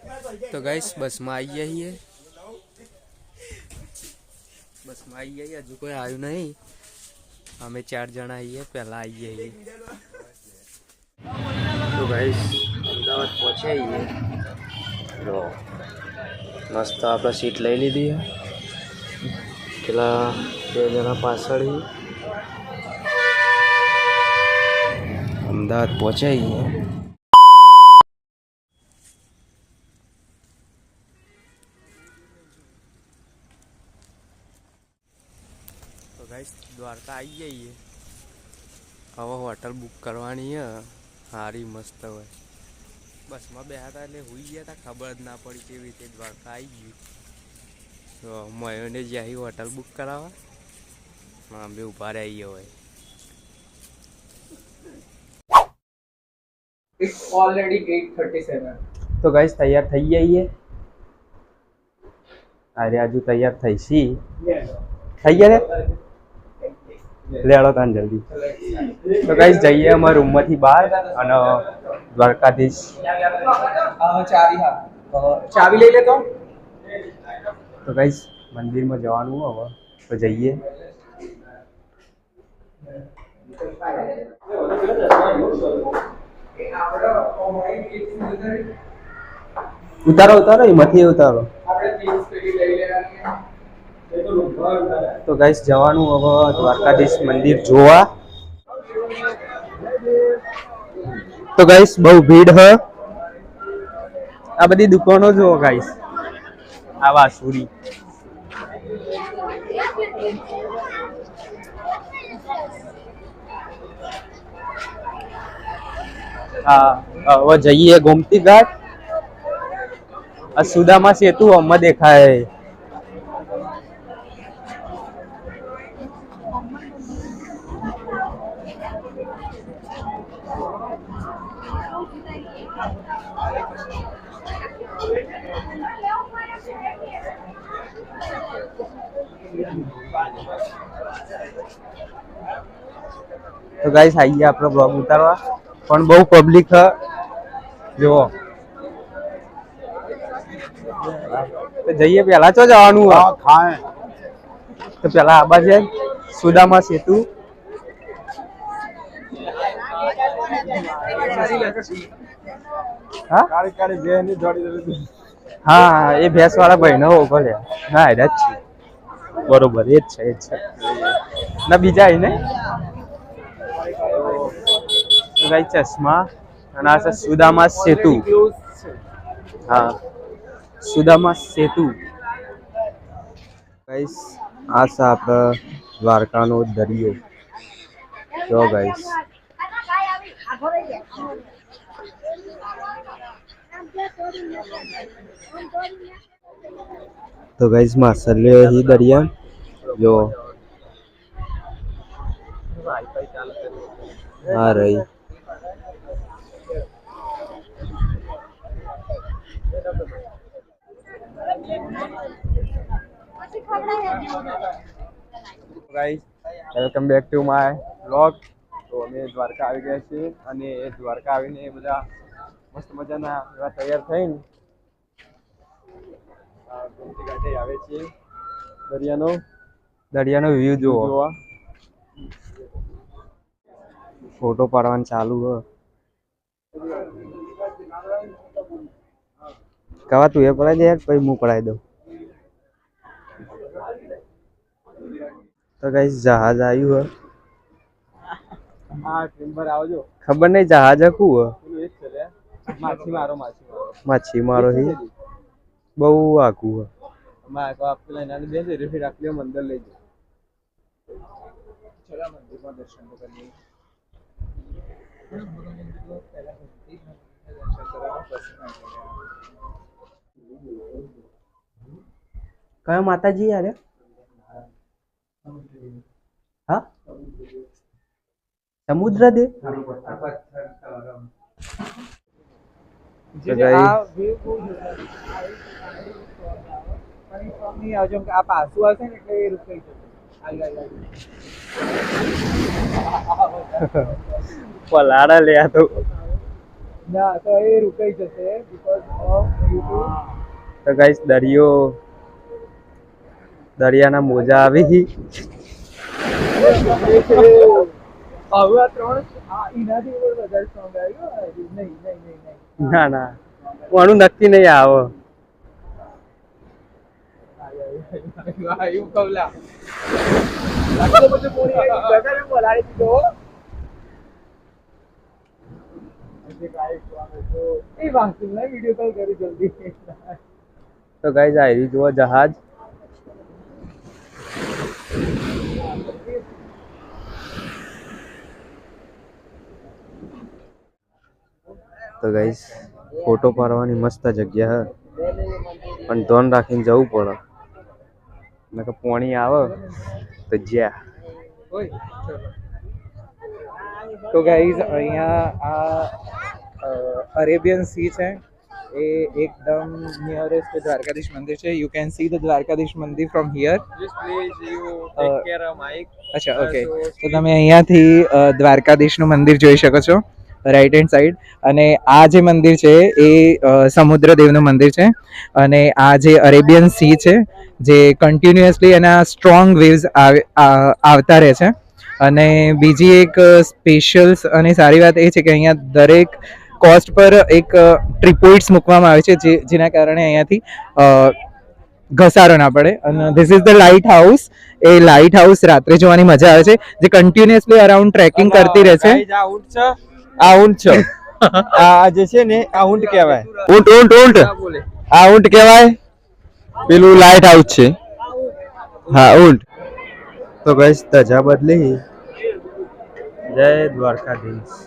तो गाइस बस में आई है, बस में आई है, हजू कोई आयु नहीं। हमें 4 जना आइए, पहला आइए ही। तो गाइस अमदावाद पहुंचे ही है। तो मस्त आप सीट ले लीधी है। પેલા 2 जना પાછળ ही अमदावाद पहुंचे ही है। तो गाइस द्वारका आई गई है। હવે હોટલ બુક કરવાની है સારી મસ્ત હોય। બસ માં બેઠા હતા એટલે હોઈ ગયા હતા, ખબર જ ના પડી કેવી રીતે દ્વારકા આવી ગયું। તો મયોને જ્યાં હોટલ બુક કરાવવા અમે ઊભા રહીએ હોય। It's already 8:37. તો ગાઈસ તૈયાર થઈ જઈએ। અરે હજુ તૈયાર થઈ છી થઈ ગયા રે લેડો તાન જલ્દી। તો ગાઈસ જઈએ અમારા રૂમમાંથી બહાર અને દ્વારકાધીશ चाबी ले लेता हूँ। तो गाइस मंदिर में जवानू હવે તો જઈએ। ઉતારો ઉતારો એમાંથી ઉતારો। તો ગાઈસ જવાનું હવે દ્વારકાધીશ મંદિર જોવા। તો ગાઈસ બહુ ભીડ હ। આ બધી દુકાનો જો ગાઈસ, આ વાસુરી हाँ હવે જઈએ ગોમતી ઘાટ। સુદાमा सेतु हमें देखा है। तो गाइस आइए अपना ब्लॉग उतारवा, पण बहु पब्लिक है जो। तो जाइए पहला चो जवानू खाए तो पहला आबा है सुदामा सेतु। हाँ ये भैंस वाला भाई ना हो बोले ना है बरोबर ये ना बीजा है ने गाइस चश्मा અને આ સુદામા સેતુ। हाँ સુદામા સેતુ गाइस આ છે આપણા દ્વારકાનો દરિયો જો गाइस। तो गाइस मासले ही दरिया जो आ रही। Guys welcome back to my vlog. તો અમે દ્વારકા આવી ગયા છીએ અને એ દ્વારકા આવીને બધા મસ્ત મજાના એવા તૈયાર થઈને ગોમતી ઘાટે આવે છે। દરિયાનો વ્યૂ જોવા ફોટો પાડવાનું ચાલુ હ। કવા તું એ પડાઈ દે પછી હું પડાઈ દઉં। तो गाइस जहाज आयु है। हाँ टिम्बर आवजो खबर नहीं जहाज हकू है माछी मारो ही बहु आकू है। मैं को आपके लाइन आने बेसे रे फिर आपके मंदिर ले जाओ। चला मंदिर में दर्शन करने पहला दर्शन कया माता जी यार हाँ समुद्र दे पलाड़ा ले तो ના તો એ રોકાઈ જશે બીકોઝ ઓફ તો ગાઈસ દરિયાના મોજા આવી હવે આ ત્રણ એનાથી પણ વધારે સ્ટ્રોંગ આવ્યું નહીં નહીં નહીં ના ના કોનું નક્કી નહીં આવો આવ્યું કવલા આટલો બધો પોણી લગાડે બોલાડી દીધો એ વાંચું વિડીયો કોલ કરી જલ્દી તો ગાઈસ આવી જુઓ જહાજ તો ગાઈસ ફોટો પાડવાની મસ્ત જગ્યા હે પણ ધ્યાન રાખીને જવું પડે નકર પાણી આવે તો જ્યાં તો ગાઈઝ અહીંયા આ અરેબિયન સી છે એ એકદમ નિયરેસ્ટ દ્વારકાધીશ મંદિર છે you can see the Dwarkadhish મંદિર ફ્રોમ હિયર અચ્છા ઓકે તો તમે અહીંયાથી દ્વારકાધીશનું મંદિર જોઈ શકો છો રાઈટ હેન્ડ સાઈડ અને આ જે મંદિર છે એ સમુદ્રદેવનું મંદિર છે અને આ જે અરેબિયન સી છે જે કન્ટિન્યુઅસલી એના સ્ટ્રોંગ વેવ્સ આવતા રહે છે અને બીજી એક સ્પેશિયલ અને સારી વાત એ છે કે અહીંયા દરેક કોસ્ટ પર એક ટ્રીપોઇટ્સ મૂકવામાં આવે છે જેના કારણે અહીંયાથી ઘસારો ના પડે અને this is the light house A light house રાત્રે જોવાની મજા આવે છે જે કન્ટિન્યુઅસલી અરાઉન્ડ ટ્રેકિંગ કરતી રહે છે આ ઊંટ છે આ જે છે ને આ ઊંટ કહેવાય ઊંટ આ ઊંટ કહેવાય પેલું લાઇટ હાઉસ છે હા ઊંટ તો ગાઈસ ધજા બદલી જય દ્વારકાધીશ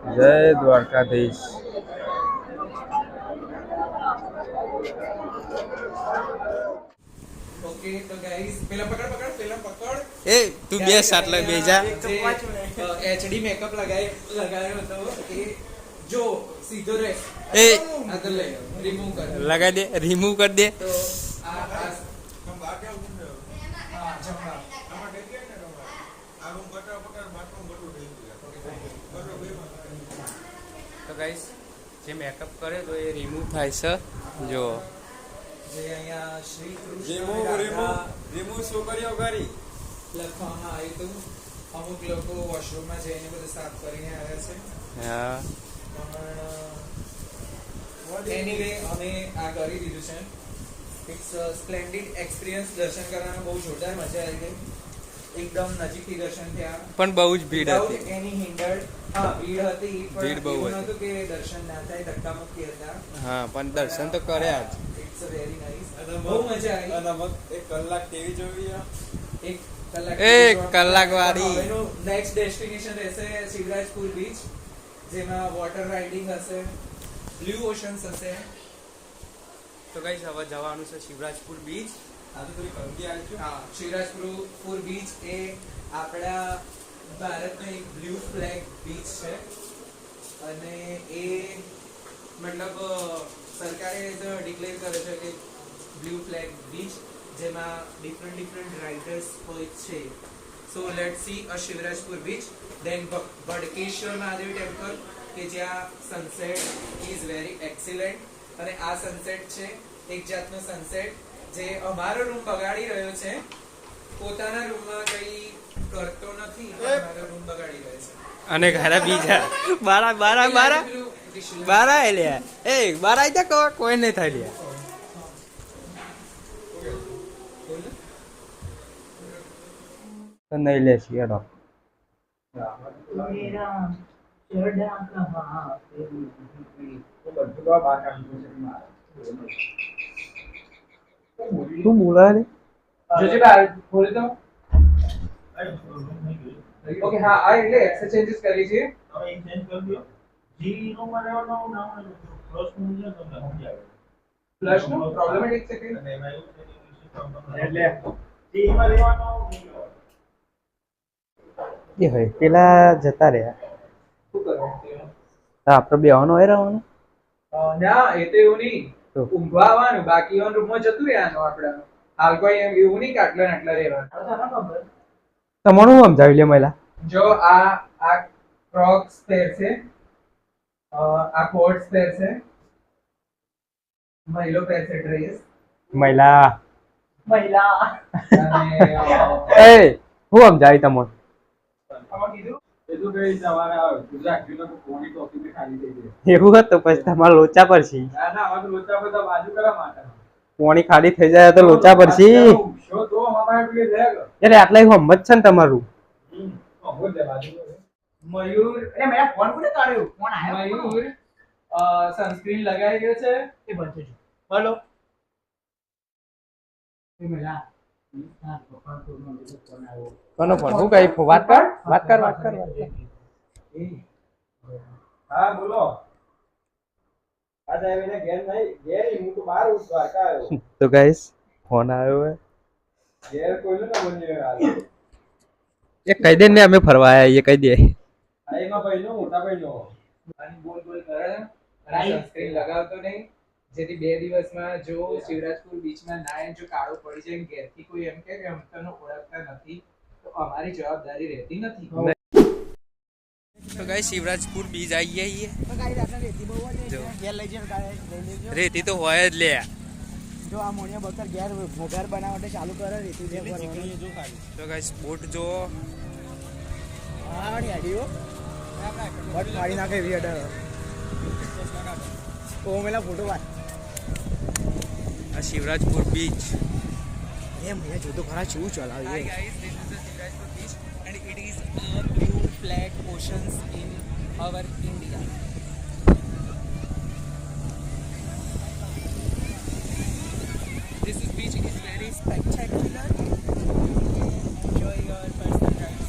જય દ્વારકાધીશ ઓકે તો ગાઈસ પેલા પકડ એ તું બે સાટ લઈ બેજા એચડી મેકઅપ લગાવ્યો હતો એ જો સીધો રહે એ આગળ લઈ રિમૂવ કર લગાઈ દે રિમૂવ કરી દે તો આ હા જમવા તો ગાઈસ જે મેકઅપ કરે તો એ રિમૂવ થાય છે જો જે અહીંયા શ્રી રિમૂવ છોકરીઓ કરી લખવામાં આવ્યું હતું અમુક લોકો વોશરૂમમાં જઈને બધું સાફ કરીને આવ્યા છે હા પણ એનીવે અમે આ કરી દીધું છે ઇટ્સ સ્પ્લેન્ડિડ એક્સપિરિયન્સ દર્શન કરવાનો બહુ જોરદાર મજા આવી ગઈ એકદમ નજીકથી દર્શન થયા પણ બહુ જ ભીડ હતી એની હિન્ડર્ડ હા ભીડ હતી ભીડ બહુ એવું હતી. નહોતું કે દર્શન ના થાય ધક્કામુક્કી હતા હા પણ દર્શન તો કર્યા જ ઇટ્સ વેરી નાઇસ બહુ મજા આવી એક કલાક ટીવી જોવી એક કલાક એક કલાક વાળી. એનું નેક્સ્ટ ડેસ્ટિનેશન રહેશે શિવરાજપુર બીચ જેમાં વોટર રાઇડિંગ હશે બ્લુ ઓશન્સ હશે તો ગાઈસ હવે જવાનું છે શિવરાજપુર બીચ આજે થોડી કંપની આવી છું હા શિવરાજપુર બીચ એ આપણા ભારતનો એક બ્લુ ફ્લેગ બીચ છે અને એ મતલબ સરકારે ડિક્લેર કરે છે કે બ્લુ ફ્લેગ બીચ જેમાં ડિફરન્ટ રાઇડર્સ હોય છે so let's see a Shivrajpur beach then Badkeshwar Mahadev temple કે જ્યાં સનસેટ ઇઝ વેરી એક્સિલન્ટ અને આ સનસેટ છે એક જાતનો સનસેટ જે અમારો રૂમ બગાડી રહ્યો છે પોતાના રૂમમાં કઈ કરતો નથી અમારો રૂમ બગાડી રહ્યો છે અને ઘરે બીજા બારા લે એ બારા જા કોઈ નહીં થાય લે તો નહીં લે શિયાળો તું બોલા રે જોજે બાર ખોલ તો ઓકે હા આ એટલે એક્સેસ ચેન્જીસ કરી છે ફ્લશ નો પ્રોબ્લેમેટિક છે કે એ હોય પેલા જતા રહ્યા શું કરવાનું આપણે બેવાનો હોય રહેવાનું ના એ તો એવું નહીં તો? ઊંઘવા આવવાનું બાકી ઓન રૂમમાં જતું રહેવાનું આપણે હાલ કોઈ એમ એવું નહીં કે આટલા ને આટલા રહેવાનું તમારું સમજાવી લે મહિલા જો આ ક્રોક્સ પેર છે આ કોટ્સ પેર છે મહિલો પેર છે ડ્રેસ મહિલા મહિલા અને એ હું સમજાવી તમને આમાં કીધું એટલું કઈ તમારા ગુજરાતીનો કોની ટોપિક ખાલી થઈ જાય એવું હતું પછી તમારે લોચા પડશે ના ના આમાં તો લોચા બધા બાજુ કરવા માટે પોણી ખાલી થઈ જાય તો લોચા પડશે શો તો અમારે પેલી લેગ એટલે આટલા હમત છે ને તમારું અમો દે બાજુ મયુર અરે મેરા ફોન કોને કાઢ્યો ફોન મયુર સનસ્ક્રીન લગાવી રહ્યો છે એ બંધ છે હેલો એ મેરા હા પપ્પા તો મને ફોન આવ્યો કોનો ફોન હું કઈ વાત કર હા બોલો આ જાવીને ઘેર નહીં ઘેર હું તો બહાર ઉઠ દ્વારકા આવ્યો તો ગાઈસ ફોન આવ્યો હે ઘેર કોઈનું ના બન્યું હાલ એ કહી દે ને અમે ફરવા આયા એ કહી દે આ એમાં ભાઈનો મોટા ભાઈનો અને બોલ કરે અને સનસ્ક્રીન લગાવતો નહીં જેથી 2 દિવસમાં જો શિવરાજપુર બીચમાં નાય જો કાળો પડી જાય ને ઘેરથી કોઈ એમ કે અમે તને ઓળખતા નથી તો અમારી જવાબદારી રહેતી નથી તો ગાઈસ શિવરાજપુર બીચ આવી ગયા તો ગાડી રાતના રેતી બહુ જ જો. ઘેર લઈ જઈને ગાડી લઈ લેજો રેતી તો હોય જ લે જો આ મોણિયા બકર ઘેર ઘર બનાવવા માટે ચાલુ કરે રેતી જે ભરવાની જો ખાલી તો ગાઈસ બોટ જો હા ની આડીઓ બટ ફાડી નાખે એવી અડર ઓ મેલા ફોટો વાત આ શિવરાજપુર બીચ એમ ભૈયા જો તો ખરા શું ચલાવી guys, this is the Shivraજપુર beach and it is a blue flag oceans in our India. This is beach is very spectacular. Enjoy your personal time.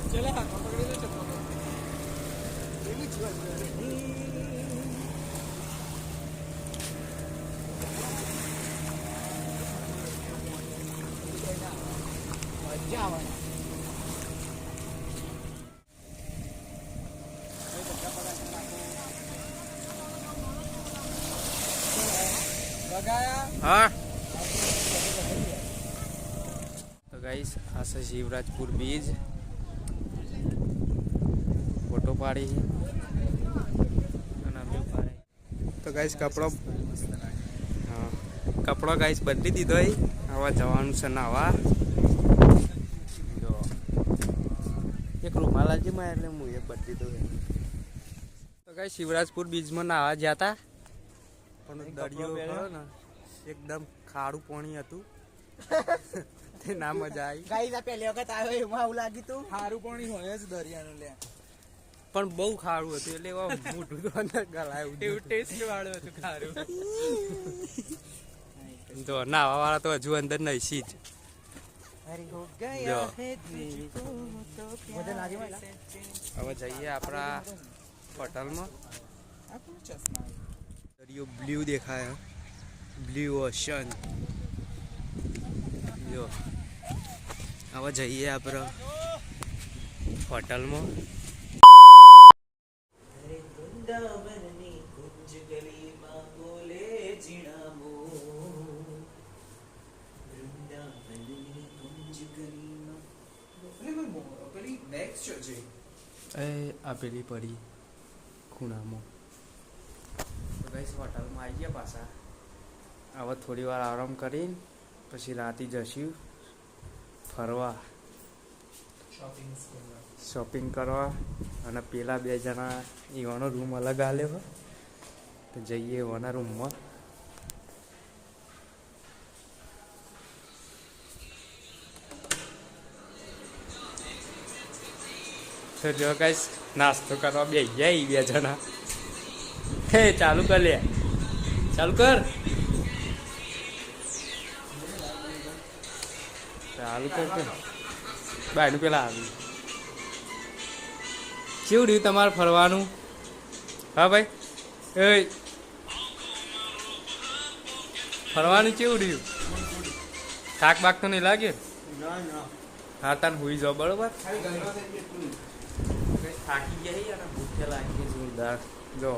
चले हाथ पकड़ी लो चप्पल મજા આવે બગાયા હા તો ગાઈસ આ છે શિવરાજપુર બીચ ફોટો પાડી અને અમે પાડી તો ગાઈસ કપડો હા કપડો ગાઈસ બદલી દીધો હવે જવાનું છે નાવા જો એક રૂમાલ આજીમાં એટલે હું એ બદલી દઉં તો ગાઈસ શિવરાજપુર બીચમાં નાવા ગયા હતા પણ દરિયો ખરો ને એકદમ ખારું પાણી હતું તે ના મજા આવી ગાઈ ના પહેલી વખત આવ્યો એમાં આવું લાગ્યું તું સારું પાણી હોય જ દરિયાનું લે પણ બહુ ખારું હતું એટલે એવા મોટું તો અંદર ગલાયું એવું ટેસ્ટ વાળું હતું ખારું તો નાવા વાળા તો હજુ અંદર નહીશી જ અરે હો જો. ગયા હે મજા લાગી મને હવે જઈએ આપણા હોટલમાં આ કોણ ચશ્મા દરિયો બ્લુ દેખાય બ્લુ ઓશન જો હવે જઈએ આપણે હોટલમાં વૃંદાવનની કુંજ ગલીમાં બોલે જીણા મોર વૃંદાવનની કુંજ ગલીમાં પેલી નેક્સ્ટ છે એ આપેલી પડી ખૂણામાં તો ગઈશ હોટલમાં આવી ગયા પાછા હવે થોડી વાર આરામ કરીને પછી રાતે જશું ફરવા શોપિંગ કરવા અને પેલા 2 જણા એવાનો રૂમ અલગ આલ્યો તો જઈએ એવાના રૂમમાં તો જો ગાઈસ નાસ્તો કરવા બે ગયા 2 જણા હે ચાલુ કર લે ચાલુ કર ચાલુ કર કે બાયનું પેલા આવ્યું કેવું રહ્યું તમારે ફરવાનું હા ભાઈ એ ફરવાનું કેવું રહ્યું થાક બાક તો નહીં લાગે હા તાને હુઈ જાઓ બરોબર થાકી ગયા અને ભૂખે લાગી જોરદાર જો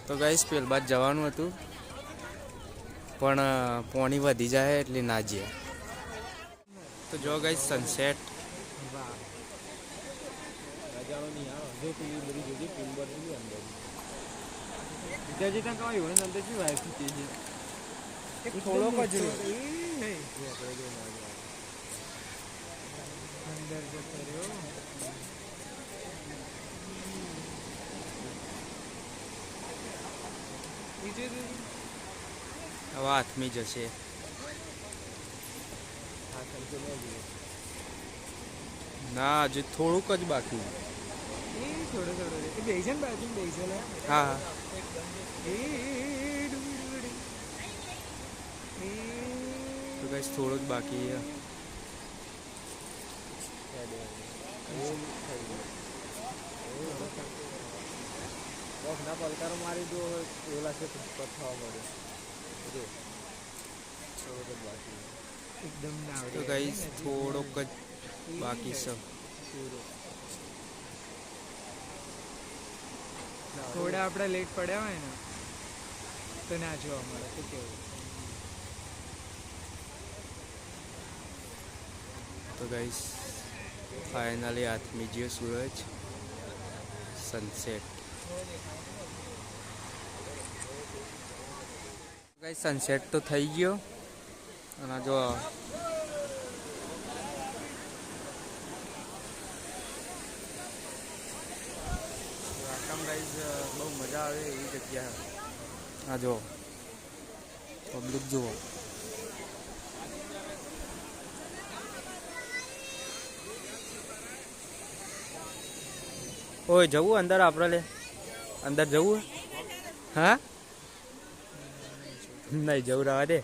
તો ગાઈસ પેલ બાદ જવાનું હતું પણ પોણી વધી જાય એટલે ના જઈએ તો જો ગાઈસ સનસેટ થોડોક જ અંદર જતો રહ્યો હવે હાથમી જશે ના હજુ થોડુંક જ બાકી થોડો બેસે ને બાજુ બેસે હા હા તો ગાઈસ થોડું જ બાકી છે ના પલકારો મારી દો ઓલા છે થવા મળે એકદમ ના તો ગાઈસ થોડોક જ બાકી છે થોડા આપણે લેટ પડ્યા હોય ને તો ના જોવા મળે તો કેવું તો ગાઈસ ફાઇનલી હાથમી ગયો સૂરજ સનસેટ ગાઈસ સનસેટ તો થઈ ગયો અને જો ગાઈસ બહુ મજા આવે એવી જગ્યા હા જો પબ્લિક જુઓ ઓય જવું અંદર આપણે લે અંદર જવું હા નહીં જવું રહેવા દે